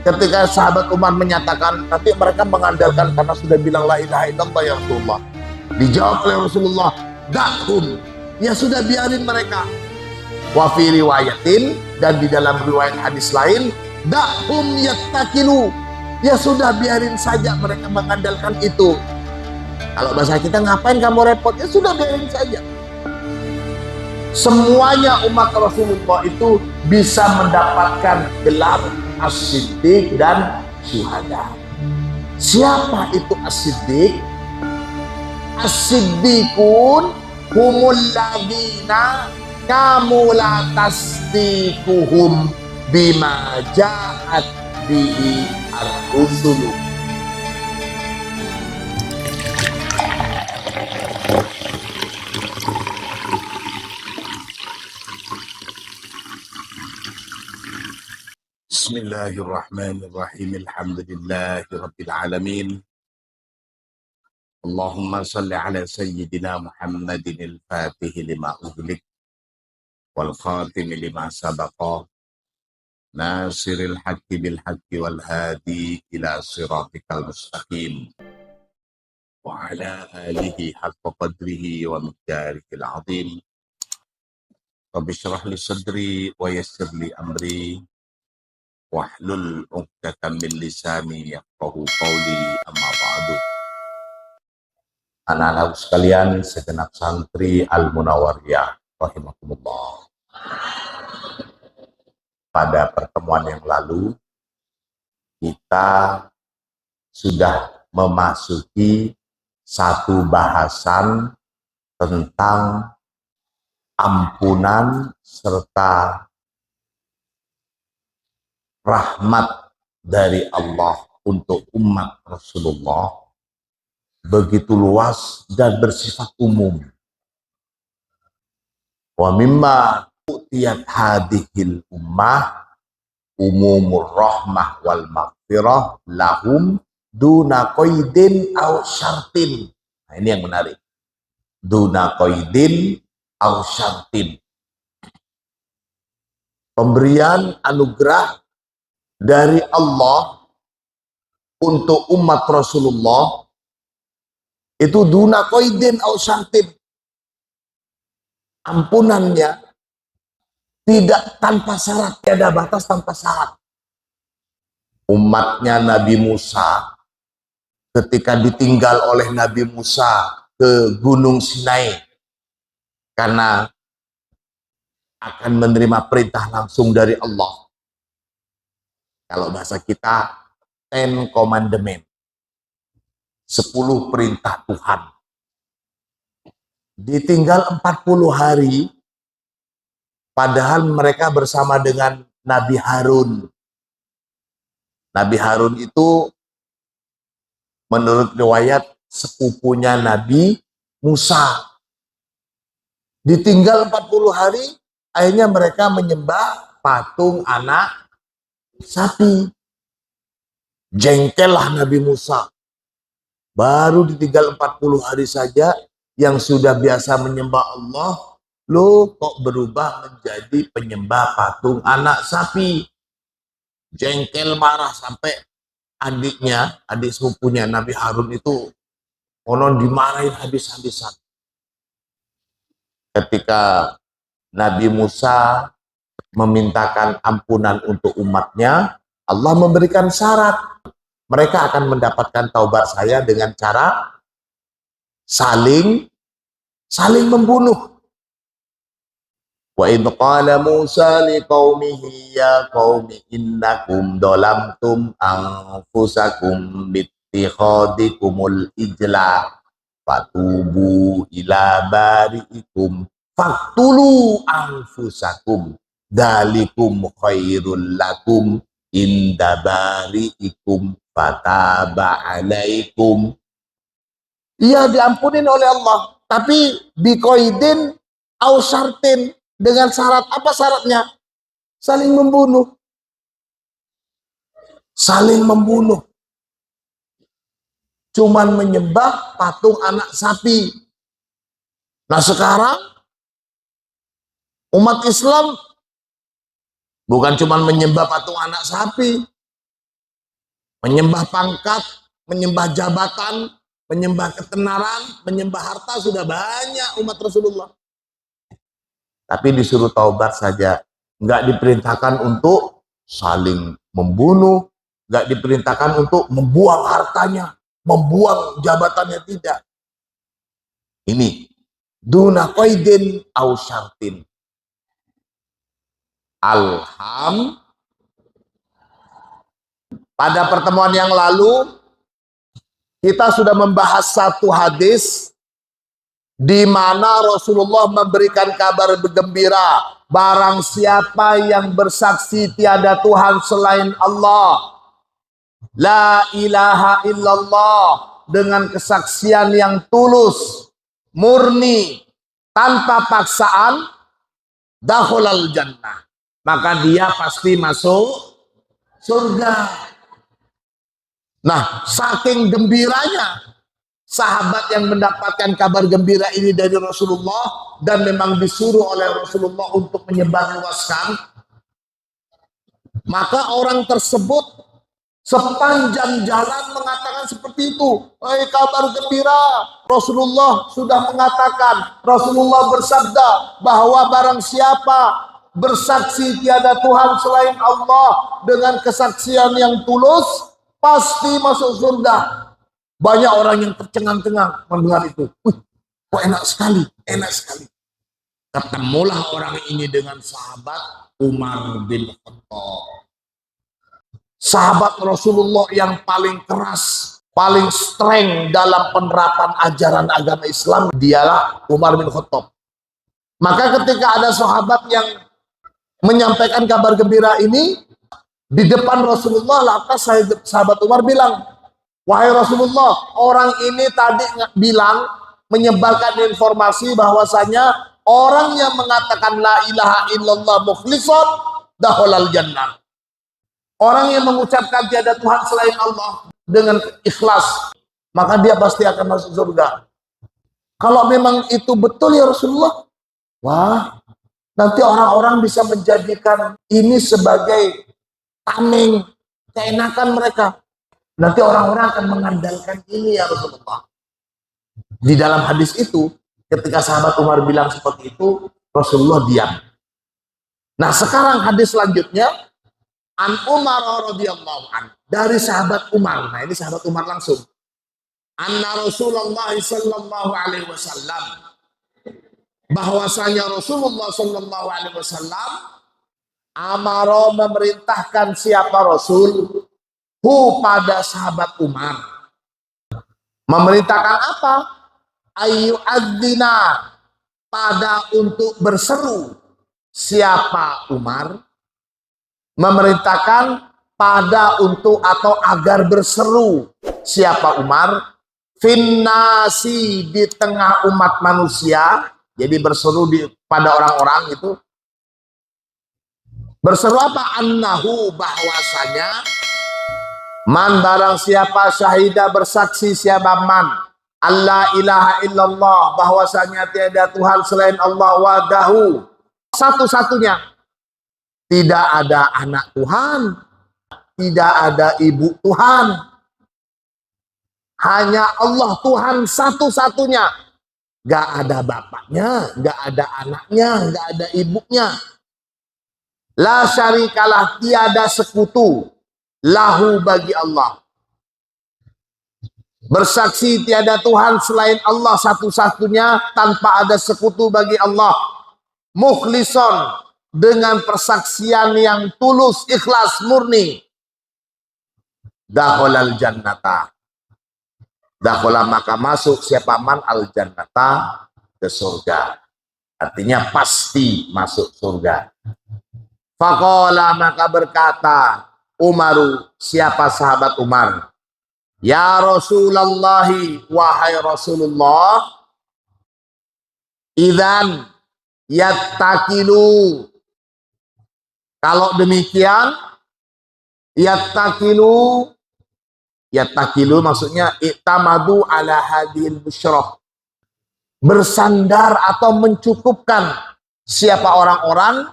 Ketika sahabat Umar menyatakan, nanti mereka mengandalkan karena sudah bilang la ilaha illallah ya Rasulullah. Dijawab oleh Rasulullah, dakhum, ya sudah biarin mereka. Wa fi riwayatin, dan di dalam riwayat hadis lain, dakhum yattakilu, ya sudah biarin saja mereka mengandalkan itu. Kalau bahasa kita, ngapain kamu repot? Ya sudah biarin saja. Semuanya umat Rasulullah itu bisa mendapatkan gelar as-siddiq dan syuhada. Siapa itu as-siddiq? As-siddiqun humul ladina kamu la tasdiquhum bima ja'at bihi ar-rusulu. Bismillahirrahmanirrahim. Alhamdulillahi rabbil alamin. Allahumma salli ala sayyidina Muhammadin al-fatih lima ughliq wal khatim lima sabaqa nasiril haqqi bil haqqi wal hadi ila siratikal mustaqim wa ala alihi haqqa qadrihi wa miqdarihil azim. Rabbi shrah li sadri wa yassir li amri wahlul 'uqdatam min lisani yafqahu qawli, amma ba'du. Anak-anak sekalian, segenap santri Al-Munawwariyah rahimakumullah. Pada pertemuan yang lalu kita sudah memasuki satu bahasan tentang ampunan serta rahmat dari Allah untuk umat Rasulullah begitu luas dan bersifat umum. Wa mimma utiyat hadhil ummah umumur rahmah wal maghfirah lahum duna qaidin aw syartin. Nah, ini yang menarik. Duna qaidin aw syartin. Pemberian anugerah dari Allah untuk umat Rasulullah itu duna qaidin aw syartin. Ampunannya tidak tanpa syarat, tidak ada batas tanpa syarat. Umatnya Nabi Musa ketika ditinggal oleh Nabi Musa ke Gunung Sinai karena akan menerima perintah langsung dari Allah. Kalau bahasa kita, 10 commandment, 10 perintah Tuhan. Ditinggal 40 hari, padahal mereka bersama dengan Nabi Harun. Nabi Harun itu menurut riwayat sepupunya Nabi Musa. Ditinggal 40 hari, akhirnya mereka menyembah patung anak sapi. Jengkellah Nabi Musa. Baru ditinggal 40 hari saja, yang sudah biasa menyembah Allah, lo kok berubah menjadi penyembah patung anak sapi. Jengkel, marah, sampai adik sepupunya Nabi Harun itu konon dimarahin habis-habisan. Ketika Nabi Musa memintakan ampunan untuk umatnya, Allah memberikan syarat. Mereka akan mendapatkan taubat saya dengan cara saling membunuh. Wa idh qala Musa liqaumihi ya qaumi innakum dhalamtum anfusakum bittikhadikumul ijla fatubu ila bari'ikum faqtulu anfusakum dalikum khairul lakum inda bari'ikum fataba alaikum. Ia diampunin oleh Allah, tapi biqaidin au syartin, dengan syarat. Apa syaratnya? Saling membunuh. Saling membunuh. Cuman menyembah patung anak sapi. Nah sekarang umat Islam bukan cuman menyembah patung anak sapi, Menyembah pangkat, menyembah jabatan, menyembah ketenaran, menyembah harta sudah banyak umat Rasulullah. Tapi disuruh taubat saja. Nggak diperintahkan untuk saling membunuh, nggak diperintahkan untuk membuang hartanya, membuang jabatannya, tidak. Ini duna qaidin au syartin. Pada pertemuan yang lalu kita sudah membahas satu hadis di mana Rasulullah memberikan kabar bergembira, barang siapa yang bersaksi tiada Tuhan selain Allah, la ilaha illallah, dengan kesaksian yang tulus, murni, tanpa paksaan, dakhulal jannah, maka dia pasti masuk surga. Nah, saking gembiranya sahabat yang mendapatkan kabar gembira ini dari Rasulullah dan memang disuruh oleh Rasulullah untuk menyebarluaskan, maka orang tersebut sepanjang jalan mengatakan seperti itu. Kabar gembira, Rasulullah sudah mengatakan, Rasulullah bersabda bahwa barang siapa bersaksi tiada Tuhan selain Allah dengan kesaksian yang tulus, pasti masuk surga. Banyak orang yang tercengang-cengang mendengar itu. Kok enak sekali, enak sekali. Ketemulah orang ini dengan sahabat Umar bin Khattab. Sahabat Rasulullah yang paling keras, paling streng dalam penerapan ajaran agama Islam, dialah Umar bin Khattab. Maka ketika ada sahabat yang menyampaikan kabar gembira ini di depan Rasulullah, lantas sahabat Umar bilang, wahai Rasulullah, orang ini tadi bilang, menyebarkan informasi bahwasanya orang yang mengatakan la ilaha illallah mukhlishan dakhulal jannah. Orang yang mengucapkan tiada Tuhan selain Allah dengan ikhlas, maka dia pasti akan masuk surga. Kalau memang itu betul ya Rasulullah, wah, nanti orang-orang bisa menjadikan ini sebagai tameng, keenakan mereka. Nanti orang-orang akan mengandalkan ini ya Rasulullah. Di dalam hadis itu, ketika sahabat Umar bilang seperti itu, Rasulullah diam. Nah sekarang hadis selanjutnya, an Umar radhiyallahu an, dari sahabat Umar. Nah ini sahabat Umar langsung. Anna Rasulullah sallallahu alaihi wasallam, bahwasanya Rasulullah sallallahu alaihi wasallam amara, memerintahkan siapa Rasul, pada sahabat Umar. Memerintahkan apa? Ayu adzina, pada untuk berseru. Siapa Umar? Memerintahkan pada untuk atau agar berseru. Siapa Umar? Finnasi, di tengah umat manusia. Jadi berseru pada orang-orang itu. Berseru apa? Annahu, bahwasanya man, barang siapa, syahida, bersaksi siapa man, Allah ilaha illallah, bahwasanya tiada Tuhan selain Allah, wahdahu, satu-satunya, tidak ada anak Tuhan, tidak ada ibu Tuhan, hanya Allah Tuhan satu-satunya, gak ada bapaknya, gak ada anaknya, gak ada ibunya, la syarikalah, tiada sekutu, lahu, bagi Allah. Bersaksi tiada Tuhan selain Allah satu-satunya, tanpa ada sekutu bagi Allah. Mukhlison, dengan persaksian yang tulus, ikhlas, murni. Dakhulal jannata, dakhulah, maka masuk siapa man al jannata, ke surga. Artinya pasti masuk surga. Faqala, maka berkata Umaru, siapa sahabat Umar, ya Rasulullah, wahai Rasulullah, idzan yattakilu, kalau demikian, yattakilu maksudnya iktamadu ala hadil busyrah, bersandar atau mencukupkan siapa orang-orang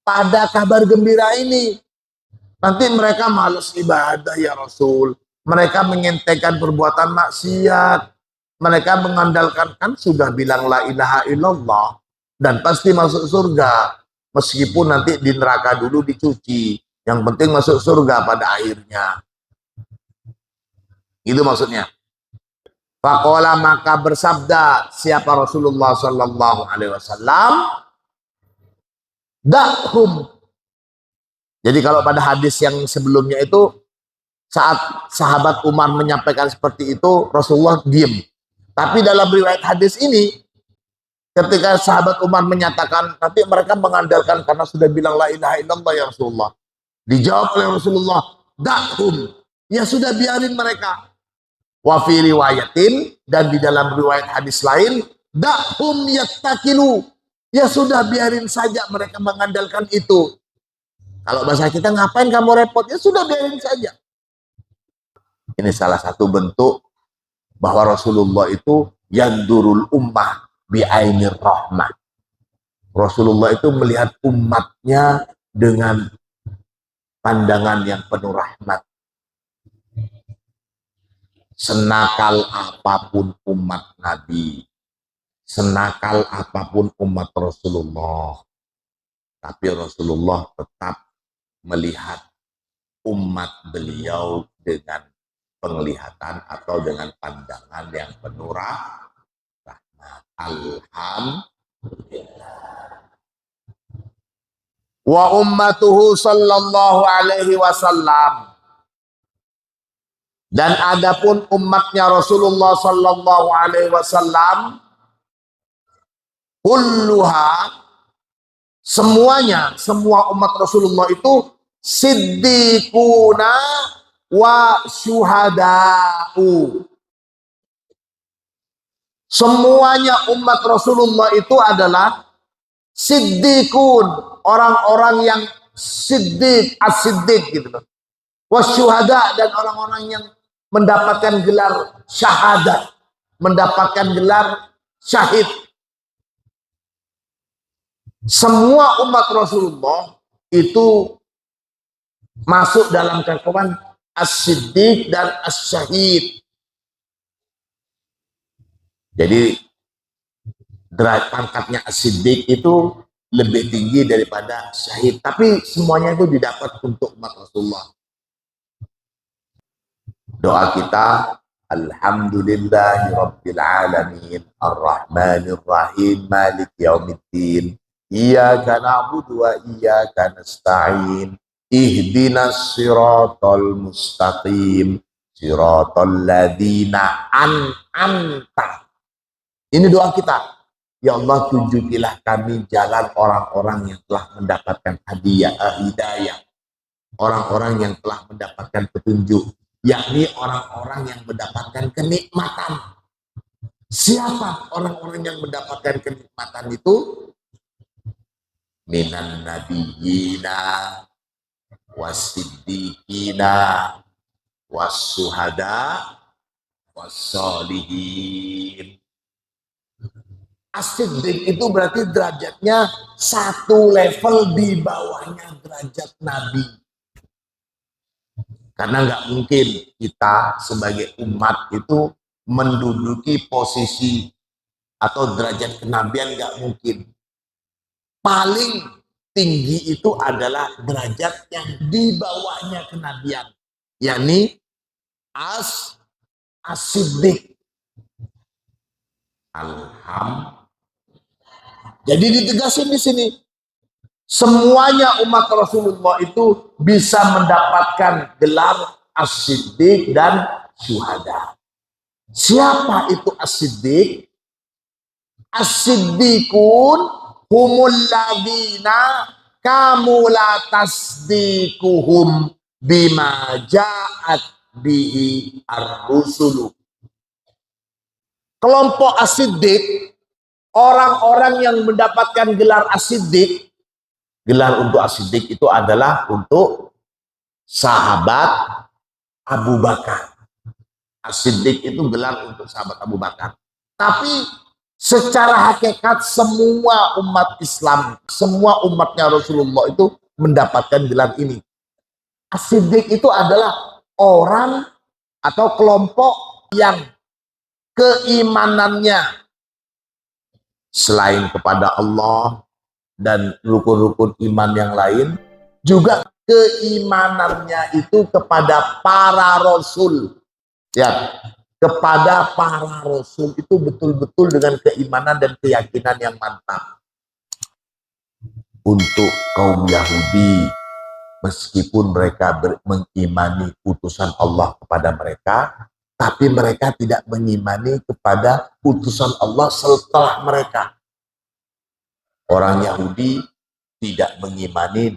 pada kabar gembira ini, Nanti mereka malas ibadah ya Rasul. Mereka mengentengkan perbuatan maksiat. Mereka mengandalkan, kan sudah bilang la ilaha illallah dan pasti masuk surga. Meskipun nanti di neraka dulu dicuci. Yang penting masuk surga pada akhirnya. Itu maksudnya. Faqala, maka bersabda siapa Rasulullah sallallahu alaihi wasallam, dakhum. Jadi kalau pada hadis yang sebelumnya itu saat sahabat Umar menyampaikan seperti itu, Rasulullah diam. Tapi dalam riwayat hadis ini, ketika sahabat Umar menyatakan, nanti mereka mengandalkan karena sudah bilang la ilaha illallah ya Rasulullah. Dijawab oleh Rasulullah, dakhum. Ya sudah, biarin mereka. Wa fi riwayatin, dan di dalam riwayat hadis lain, dakhum yattakilu. Ya sudah, biarin saja mereka mengandalkan itu. Kalau bahasa kita, ngapain kamu repot? Ya sudah, biarin saja. Ini salah satu bentuk bahwa Rasulullah itu yandurul ummah bi'ainir rahmah. Rasulullah itu melihat umatnya dengan pandangan yang penuh rahmat. Senakal apapun umat Nabi, senakal apapun umat Rasulullah, tapi Rasulullah tetap melihat umat beliau dengan penglihatan atau dengan pandangan yang penuh rahmat. Alhamdulillah. Wa ummatuhu sallallahu alaihi wasallam, dan adapun umatnya Rasulullah sallallahu alaihi wasallam, kulluha, semuanya, semua umat Rasulullah itu siddiquna wa syuhada'u. Semuanya umat Rasulullah itu adalah siddiqun, orang-orang yang siddiq, as-siddiq gitu loh. Wa syuhada, dan orang-orang yang mendapatkan gelar syahadat, mendapatkan gelar syahid. Semua umat Rasulullah itu masuk dalam cakupan as-siddiq dan as-syahid. Jadi derajat pangkatnya as-siddiq itu lebih tinggi daripada syahid, tapi semuanya itu didapat untuk umat Rasulullah. Doa kita, alhamdulillahi rabbil alamin, arrahmanir rahim, malik yaumiddin, iyyaka na'budu wa iyyaka nasta'in, ihdinas siratal mustaqim, siratal ladzina an'amta. Ini doa kita. Ya Allah, tunjukilah kami jalan orang-orang yang telah mendapatkan hidayah, orang-orang yang telah mendapatkan petunjuk, yakni orang-orang yang mendapatkan kenikmatan. Siapa orang-orang yang mendapatkan kenikmatan itu? Minan nabiyyina wasiddiqina wassuhada wassolihin. As-siddiq itu berarti derajatnya satu level di bawahnya derajat Nabi. Karena nggak mungkin kita sebagai umat itu menduduki posisi atau derajat kenabian, nggak mungkin. Paling tinggi itu adalah derajat yang di bawahnya kenabian, yakni as-siddiq. Alhamdulillah. Jadi ditegasin di sini, semuanya umat Rasulullah itu bisa mendapatkan gelar as-siddiq dan syuhada. Siapa itu as-siddiq? As-siddiqun humul ladina kamu la tasdiquhum bima ja'at bihi ar-rusulu. Kelompok as-siddiq, orang-orang yang mendapatkan gelar as-siddiq, gelar untuk as-siddiq itu adalah untuk sahabat Abu Bakar. As-siddiq itu gelar untuk sahabat Abu Bakar. Tapi secara hakikat semua umat Islam, semua umatnya Rasulullah itu mendapatkan gelar ini. As-Siddiq itu adalah orang atau kelompok yang keimanannya selain kepada Allah dan rukun-rukun iman yang lain, juga keimanannya itu kepada para rasul. Ya, kepada para rasul itu betul-betul dengan keimanan dan keyakinan yang mantap. Untuk kaum Yahudi, meskipun mereka mengimani utusan Allah kepada mereka, tapi mereka tidak mengimani kepada utusan Allah setelah mereka. Orang Yahudi tidak mengimani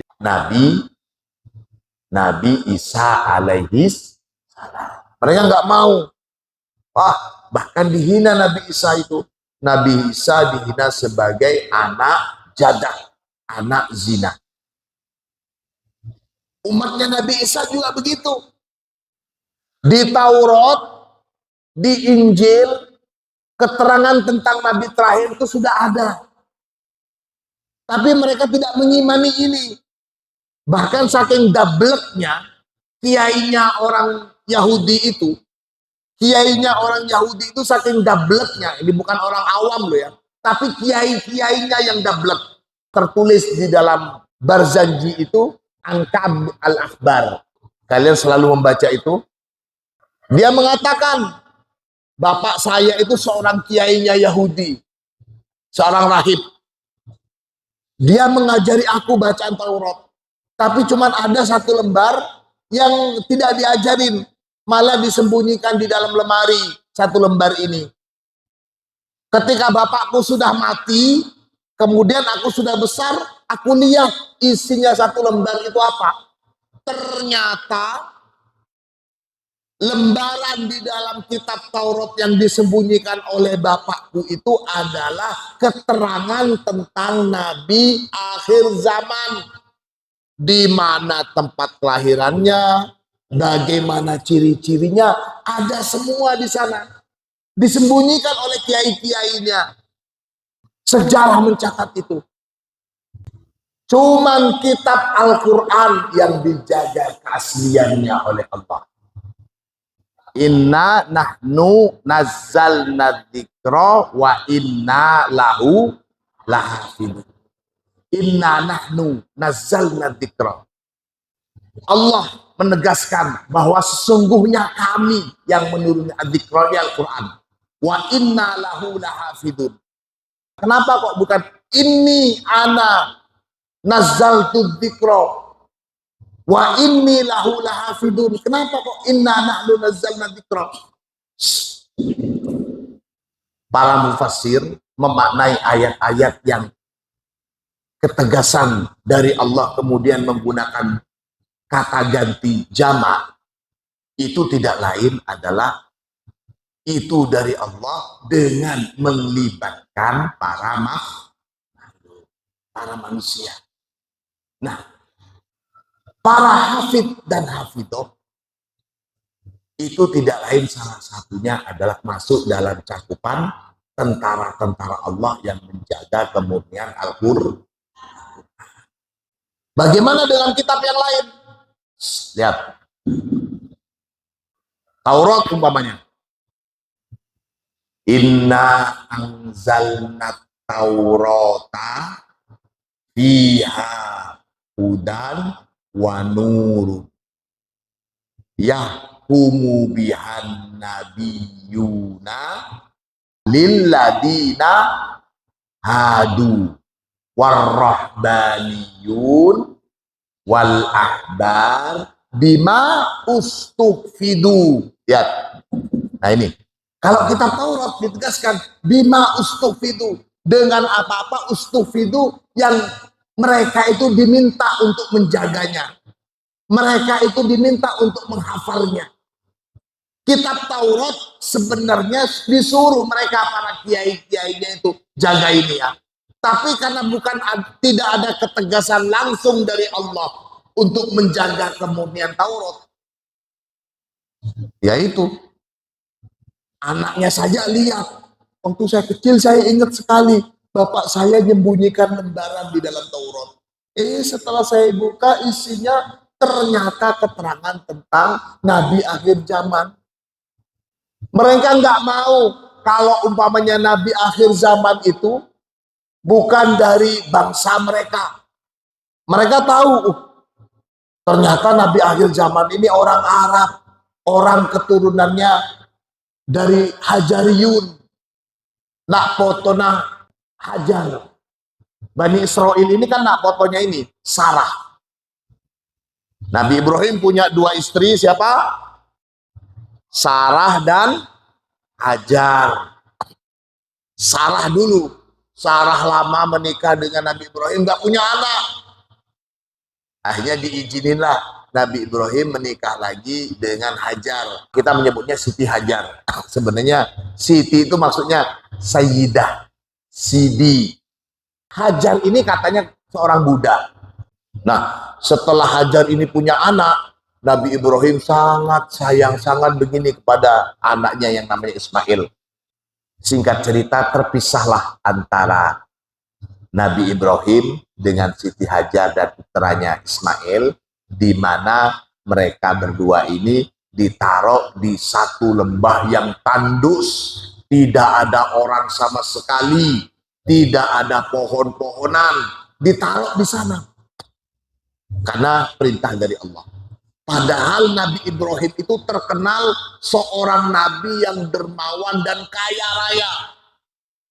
Nabi Isa alaihis salam. Mereka nggak mau. Bahkan dihina Nabi Isa itu. Nabi Isa dihina sebagai anak jadah, anak zina. Umatnya Nabi Isa juga begitu. Di Taurat, di Injil, keterangan tentang Nabi terakhir itu sudah ada. Tapi mereka tidak mengimani ini. Bahkan saking dableknya, kiainya orang Yahudi itu saking dableknya, ini bukan orang awam loh ya, tapi kiainya yang dablek. Tertulis di dalam Barzanji itu, Angkab al-Akhbar. Kalian selalu membaca itu. Dia mengatakan, bapak saya itu seorang kiainya Yahudi, seorang rahib. Dia mengajari aku bacaan Taurat. Tapi cuma ada satu lembar yang tidak diajarin. Malah disembunyikan di dalam lemari satu lembar ini. Ketika bapakku sudah mati, kemudian aku sudah besar, aku lihat isinya satu lembar itu apa. Ternyata lembaran di dalam kitab Taurat yang disembunyikan oleh bapakku itu adalah keterangan tentang Nabi akhir zaman. Di mana tempat kelahirannya, bagaimana ciri-cirinya, ada semua di sana. Disembunyikan oleh kiai-kiainya. Sejarah mencatat itu. Cuman kitab Al-Quran yang dijaga keasliannya oleh Allah. Inna nahnu nazzalna dzikra wa inna lahu lahafidun. Inna nahnu nazzalna dzikra. Allah menegaskan bahwa sesungguhnya kami yang menurunkan dzikra Al-Quran. Wa inna lahu lahafidun. Kenapa kok bukan inni ana nazzaltu dzikra wa inni lahu lahafidun? Kenapa kok inna nahnu nazzalna dzikra? Para mufassir memaknai ayat-ayat yang ketegasan dari Allah kemudian menggunakan kata ganti jamak, itu tidak lain adalah itu dari Allah dengan melibatkan para manusia. Nah, para hafid dan hafidoh itu tidak lain salah satunya adalah masuk dalam cakupan tentara-tentara Allah yang menjaga kemurnian Al-Qur'an. Bagaimana dengan kitab yang lain? Lihat. Taurat umpamanya. Inna anzalna taurata fiha hudan wa nurun yahkumu bihan nabiyuna lilladina hadu warrahbaniyun wal ahbar bima ustufidu. Lihat. Nah ini. Kalau kita Taurat ditegaskan bima ustufidu, dengan apa-apa ustufidu yang mereka itu diminta untuk menjaganya. Mereka itu diminta untuk menghafalnya. Kitab Taurat sebenarnya disuruh mereka para kiai-kiainya itu jaga ini ya. Tapi karena tidak ada ketegasan langsung dari Allah untuk menjaga kemurnian Taurat, yaitu anaknya saja lihat. Waktu saya kecil saya ingat sekali bapak saya menyembunyikan lembaran di dalam Taurat. Setelah saya buka isinya ternyata keterangan tentang Nabi akhir zaman. Mereka nggak mau kalau umpamanya Nabi akhir zaman itu bukan dari bangsa mereka. Mereka tahu, ternyata Nabi akhir zaman ini orang Arab, orang keturunannya dari Hajariyun, nak potona Hajar. Bani Israel ini kan nak fotonya ini Sarah. Nabi Ibrahim punya dua istri, siapa? Sarah dan Hajar. Sarah dulu, Sarah lama menikah dengan Nabi Ibrahim, nggak punya anak. Akhirnya diizininlah Nabi Ibrahim menikah lagi dengan Hajar. Kita menyebutnya Siti Hajar. Sebenarnya Siti itu maksudnya Sayyidah, Sidi. Hajar ini katanya seorang budak. Nah, setelah Hajar ini punya anak, Nabi Ibrahim sangat sayang, sangat begini kepada anaknya yang namanya Ismail. Singkat cerita, terpisahlah antara Nabi Ibrahim dengan Siti Hajar dan putranya Ismail, di mana mereka berdua ini ditaruh di satu lembah yang tandus, tidak ada orang sama sekali, tidak ada pohon-pohonan, ditaruh di sana karena perintah dari Allah. Padahal Nabi Ibrahim itu terkenal seorang nabi yang dermawan dan kaya raya.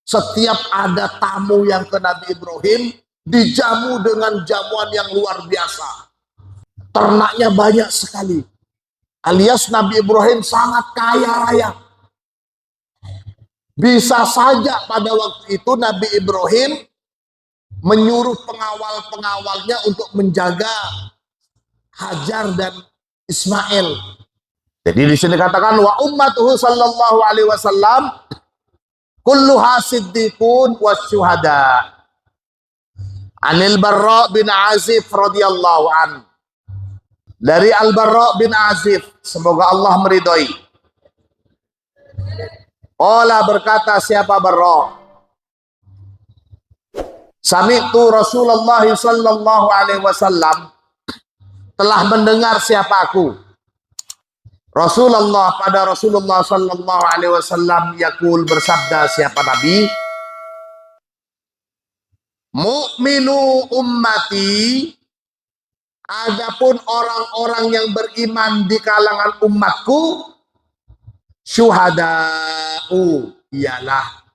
Setiap ada tamu yang ke Nabi Ibrahim, dijamu dengan jamuan yang luar biasa. Ternaknya banyak sekali. Alias Nabi Ibrahim sangat kaya raya. Bisa saja pada waktu itu Nabi Ibrahim menyuruh pengawal-pengawalnya untuk menjaga Hajar dan Ismail. Jadi di sini katakan wa ummatuhu sallallahu alaihi wasallam kulluha siddiqun wasyuhada. Anil Barra bin Azib radhiyallahu an. Dari Al Barra bin Azib, semoga Allah meridhoi. Ola berkata siapa Barra? Sami'tu Rasulullah sallallahu alaihi wasallam, telah mendengar siapa aku. Rasulullah sallallahu alaihi wasallam yaqul, bersabda siapa Nabi? Mu'minu ummati, adapun orang-orang yang beriman di kalangan umatku, syuhada'u, ialah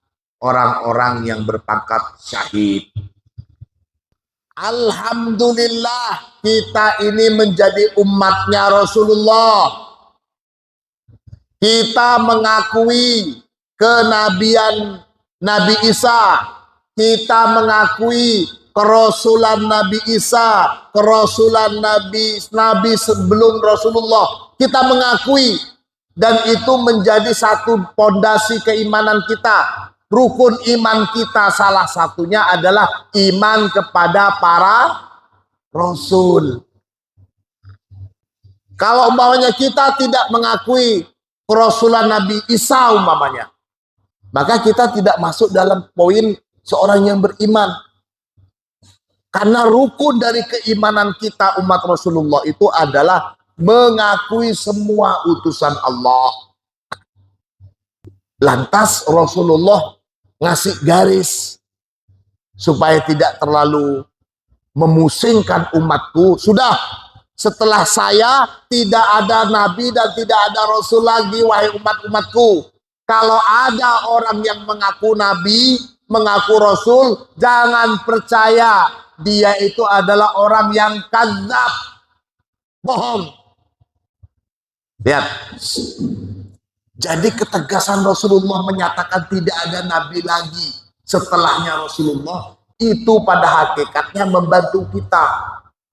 orang-orang yang berpangkat syahid. Alhamdulillah, kita ini menjadi umatnya Rasulullah. Kita mengakui kenabian Nabi Isa. Kita mengakui kerasulan Nabi Isa, kerasulan Nabi sebelum Rasulullah. Kita mengakui, dan itu menjadi satu pondasi keimanan kita. Rukun iman kita salah satunya adalah iman kepada para Rasul. Kalau umpamanya kita tidak mengakui kerasulan Nabi Isa umpamanya, maka kita tidak masuk dalam poin seorang yang beriman. Karena rukun dari keimanan kita umat Rasulullah itu adalah mengakui semua utusan Allah. Lantas Rasulullah ngasih garis supaya tidak terlalu memusingkan umatku. Sudah, setelah saya tidak ada nabi dan tidak ada rasul lagi, wahai umat-umatku. Kalau ada orang yang mengaku nabi, mengaku rasul, jangan percaya, dia itu adalah orang yang kadzab, bohong. Lihat, jadi ketegasan Rasulullah menyatakan tidak ada nabi lagi setelahnya Rasulullah, itu pada hakikatnya membantu kita.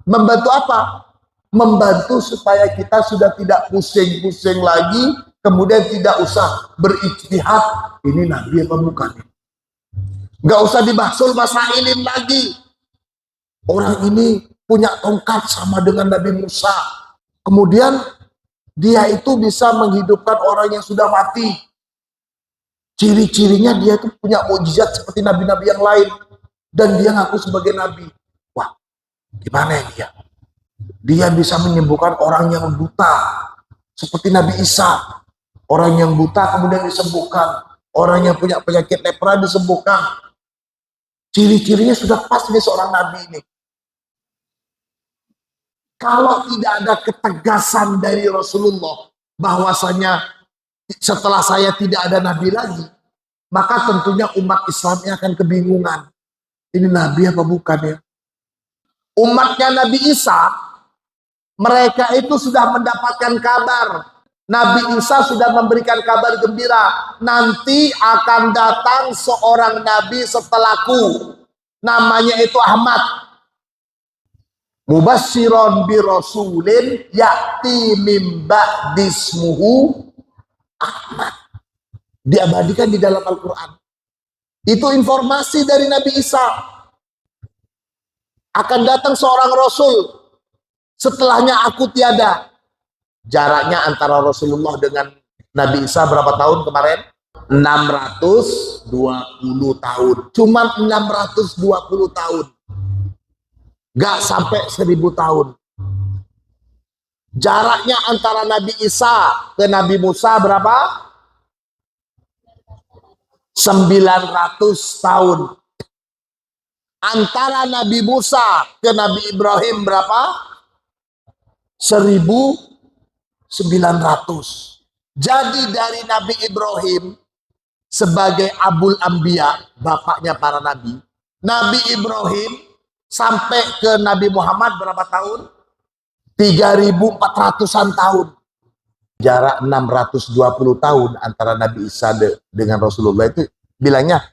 Membantu apa? Membantu supaya kita sudah tidak pusing-pusing lagi, kemudian tidak usah berijtihad, ini nabi apa bukan? Gak usah dibahsul masailin lagi. Orang ini punya tongkat sama dengan Nabi Musa, kemudian dia itu bisa menghidupkan orang yang sudah mati. Ciri-cirinya dia itu punya mukjizat seperti nabi-nabi yang lain, dan dia ngaku sebagai nabi. Wah, gimana ini ya? Dia bisa menyembuhkan orang yang buta, seperti Nabi Isa. Orang yang buta kemudian disembuhkan. Orang yang punya penyakit lepra disembuhkan. Ciri-cirinya sudah pas ini seorang Nabi ini. Kalau tidak ada ketegasan dari Rasulullah bahwasanya setelah saya tidak ada Nabi lagi, maka tentunya umat Islamnya akan kebingungan. Ini Nabi apa bukan ya? Umatnya Nabi Isa, mereka itu sudah mendapatkan kabar. Nabi Isa sudah memberikan kabar gembira. Nanti akan datang seorang Nabi setelahku. Namanya itu Ahmad. Mubasyiron bi rasulin ya'ti mim ba'dismuhu Ahmad. Diabadikan di dalam Al-Quran. Itu informasi dari Nabi Isa. Akan datang seorang Rasul. Setelahnya aku tiada. Jaraknya antara Rasulullah dengan Nabi Isa berapa tahun kemarin? 620 tahun. Cuma 620 tahun. Gak sampai 1000 tahun. Jaraknya antara Nabi Isa ke Nabi Musa berapa? 900 tahun. Antara Nabi Musa ke Nabi Ibrahim berapa? 1900. Jadi dari Nabi Ibrahim sebagai Abul Anbiya, bapaknya para nabi, Nabi Ibrahim sampai ke Nabi Muhammad berapa tahun? 3400-an tahun. Jarak 620 tahun antara Nabi Isa dengan Rasulullah itu bilangnya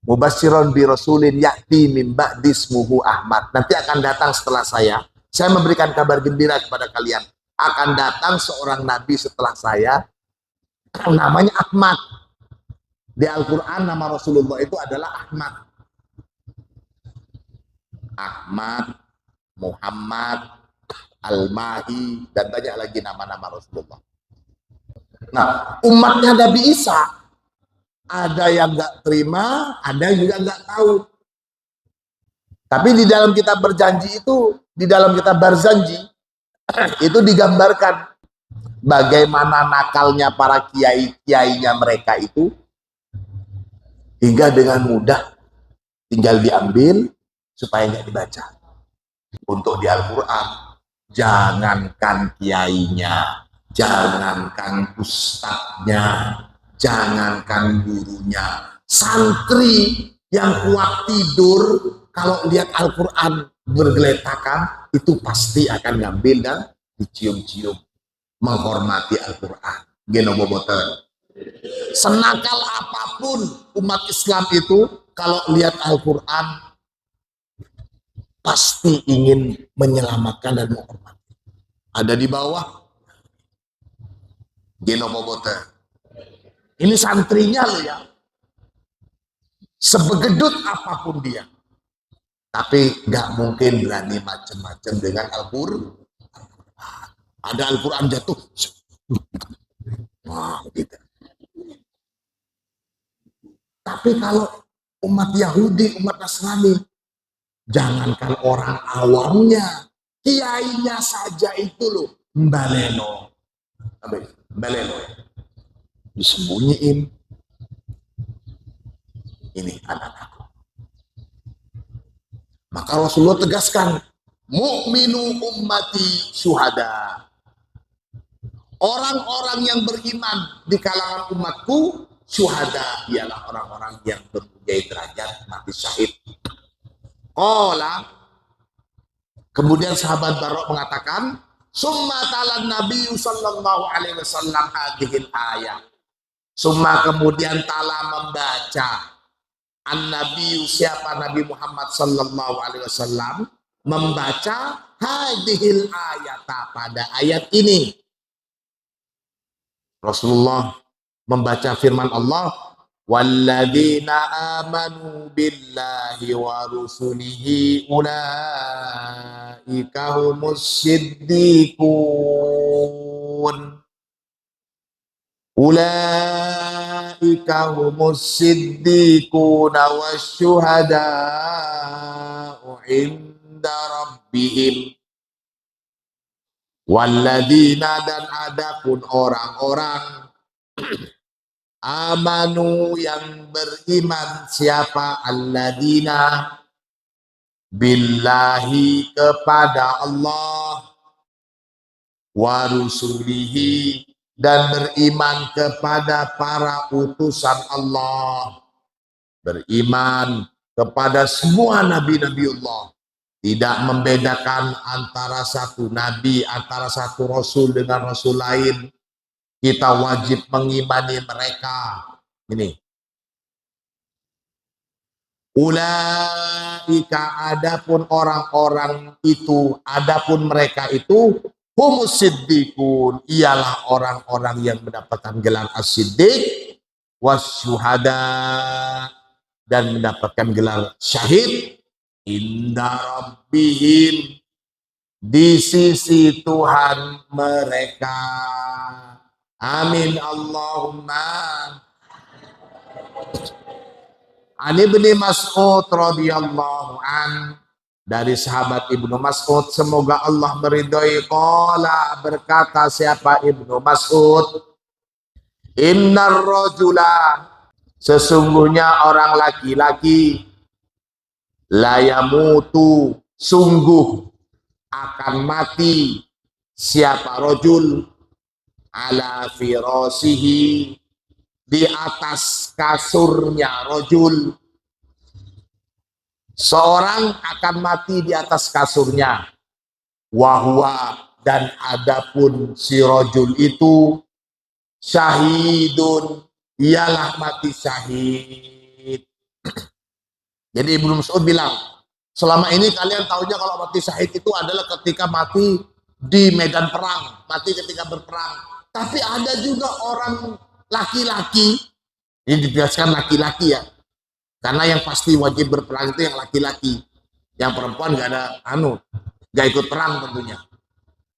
mubasyiron bi rasulin ya'ti min ba'dismuhu Ahmad. Nanti akan datang setelah saya memberikan kabar gembira kepada kalian. Akan datang seorang nabi setelah saya, namanya Ahmad. Di Al-Quran nama Rasulullah itu adalah Ahmad. Ahmad, Muhammad, Al-Mahi, dan banyak lagi nama-nama Rasulullah. Nah, umatnya Nabi Isa, ada yang nggak terima, ada yang juga nggak tahu. Tapi di dalam kitab berjanji itu, di dalam kitab Barzanji, itu digambarkan bagaimana nakalnya para kiai-kiainya mereka itu, hingga dengan mudah tinggal diambil supaya nggak dibaca. Untuk di Al-Quran, jangankan kiainya, jangankan ustadznya, jangankan gurunya, santri yang kuat tidur kalau lihat Al-Quran bergeletakan itu pasti akan ngambil dan dicium-cium, menghormati Al-Quran. Genoboboten. Senakal apapun umat Islam itu kalau lihat Al-Quran pasti ingin menyelamatkan dan menghormati. Ada di bawah genoboboten. Ini santrinya loh ya. Sebegedut apapun dia. Tapi gak mungkin berani macam-macam dengan Al-Quran. Ada Al-Quran jatuh. Wah, gitu. Tapi kalau umat Yahudi, umat Nasrani, jangankan orang awamnya, kiainya saja itu loh, mbaleno. Mbaleno. Disembunyiin. Ini anak-anakku. Maka Rasulullah tegaskan, mu'minu ummati syuhada. Orang-orang yang beriman di kalangan umatku, syuhada ialah orang-orang yang mempunyai derajat mati syahid. Kemudian sahabat Barok mengatakan, summa talan Nabi sallallahu alaihi wasallam hadhil ayat. Summa kemudian tala membaca An-Nabi, siapa Nabi Muhammad sallallahu alaihi wasallam, membaca hadhil ayat, pada ayat ini. Rasulullah membaca firman Allah, walladzina amanu billahi wa rusulihi ulaika humus siddiqun. Ulaika humus siddiquna wasyuhada'u 'inda rabbihim Walladzina dan adapun orang-orang amanu yang beriman, siapa? Alladzina billahi kepada Allah, wa rusulihi dan beriman kepada para utusan Allah, beriman kepada semua nabi-nabi Allah, tidak membedakan antara satu nabi, antara satu rasul dengan rasul lain. Kita wajib mengimani mereka. Ini. Ulaika adapun orang-orang itu, adapun mereka itu, humus siddiqun, ialah orang-orang yang mendapatkan gelar as-siddiq, wasyuhada, dan mendapatkan gelar syahid, inda rabbihim, di sisi Tuhan mereka. Amin Allahumma. Ani bin Mas'ud radhiyallahu an, dari sahabat Ibnu Mas'ud, semoga Allah meridhoi, qala, berkata siapa Ibnu Mas'ud, innar rajula, sesungguhnya orang laki-laki, la yamutu, sungguh akan mati, siapa rajul, ala firasihi, di atas kasurnya rajul. Seorang akan mati di atas kasurnya. Wahwa, dan adapun si rajul itu, syahidun, ialah mati syahid. Jadi Ibnu Mas'ud bilang, selama ini kalian tahunya kalau mati syahid itu adalah ketika mati di medan perang, mati ketika berperang. Tapi ada juga orang laki-laki, ini dijelaskan laki-laki ya, karena yang pasti wajib berperang itu yang laki-laki, yang perempuan gak ada gak ikut perang tentunya.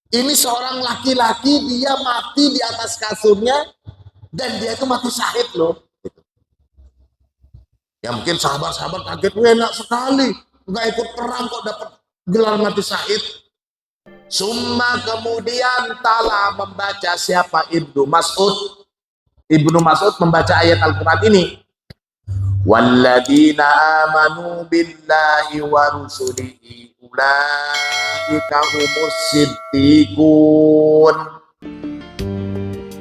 Ini seorang laki-laki, dia mati di atas kasurnya, dan dia itu mati syahid loh. Ya mungkin sahabat-sahabat kaget, enak sekali, gak ikut perang kok dapat gelar mati syahid. Summa kemudian tala, membaca siapa Ibnu Mas'ud. Ibnu Mas'ud membaca ayat Al-Quran ini. Walladzina amanu billahi wa rusulihi ulaika humus siddiqun.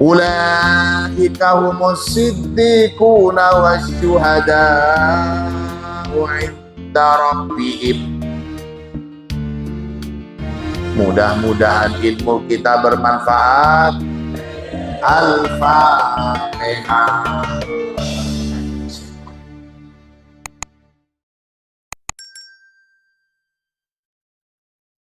Ulaika humus siddiquna wasyuhada'u 'inda rabbihim. Mudah-mudahan ilmu kita bermanfaat. Al-Fatihah.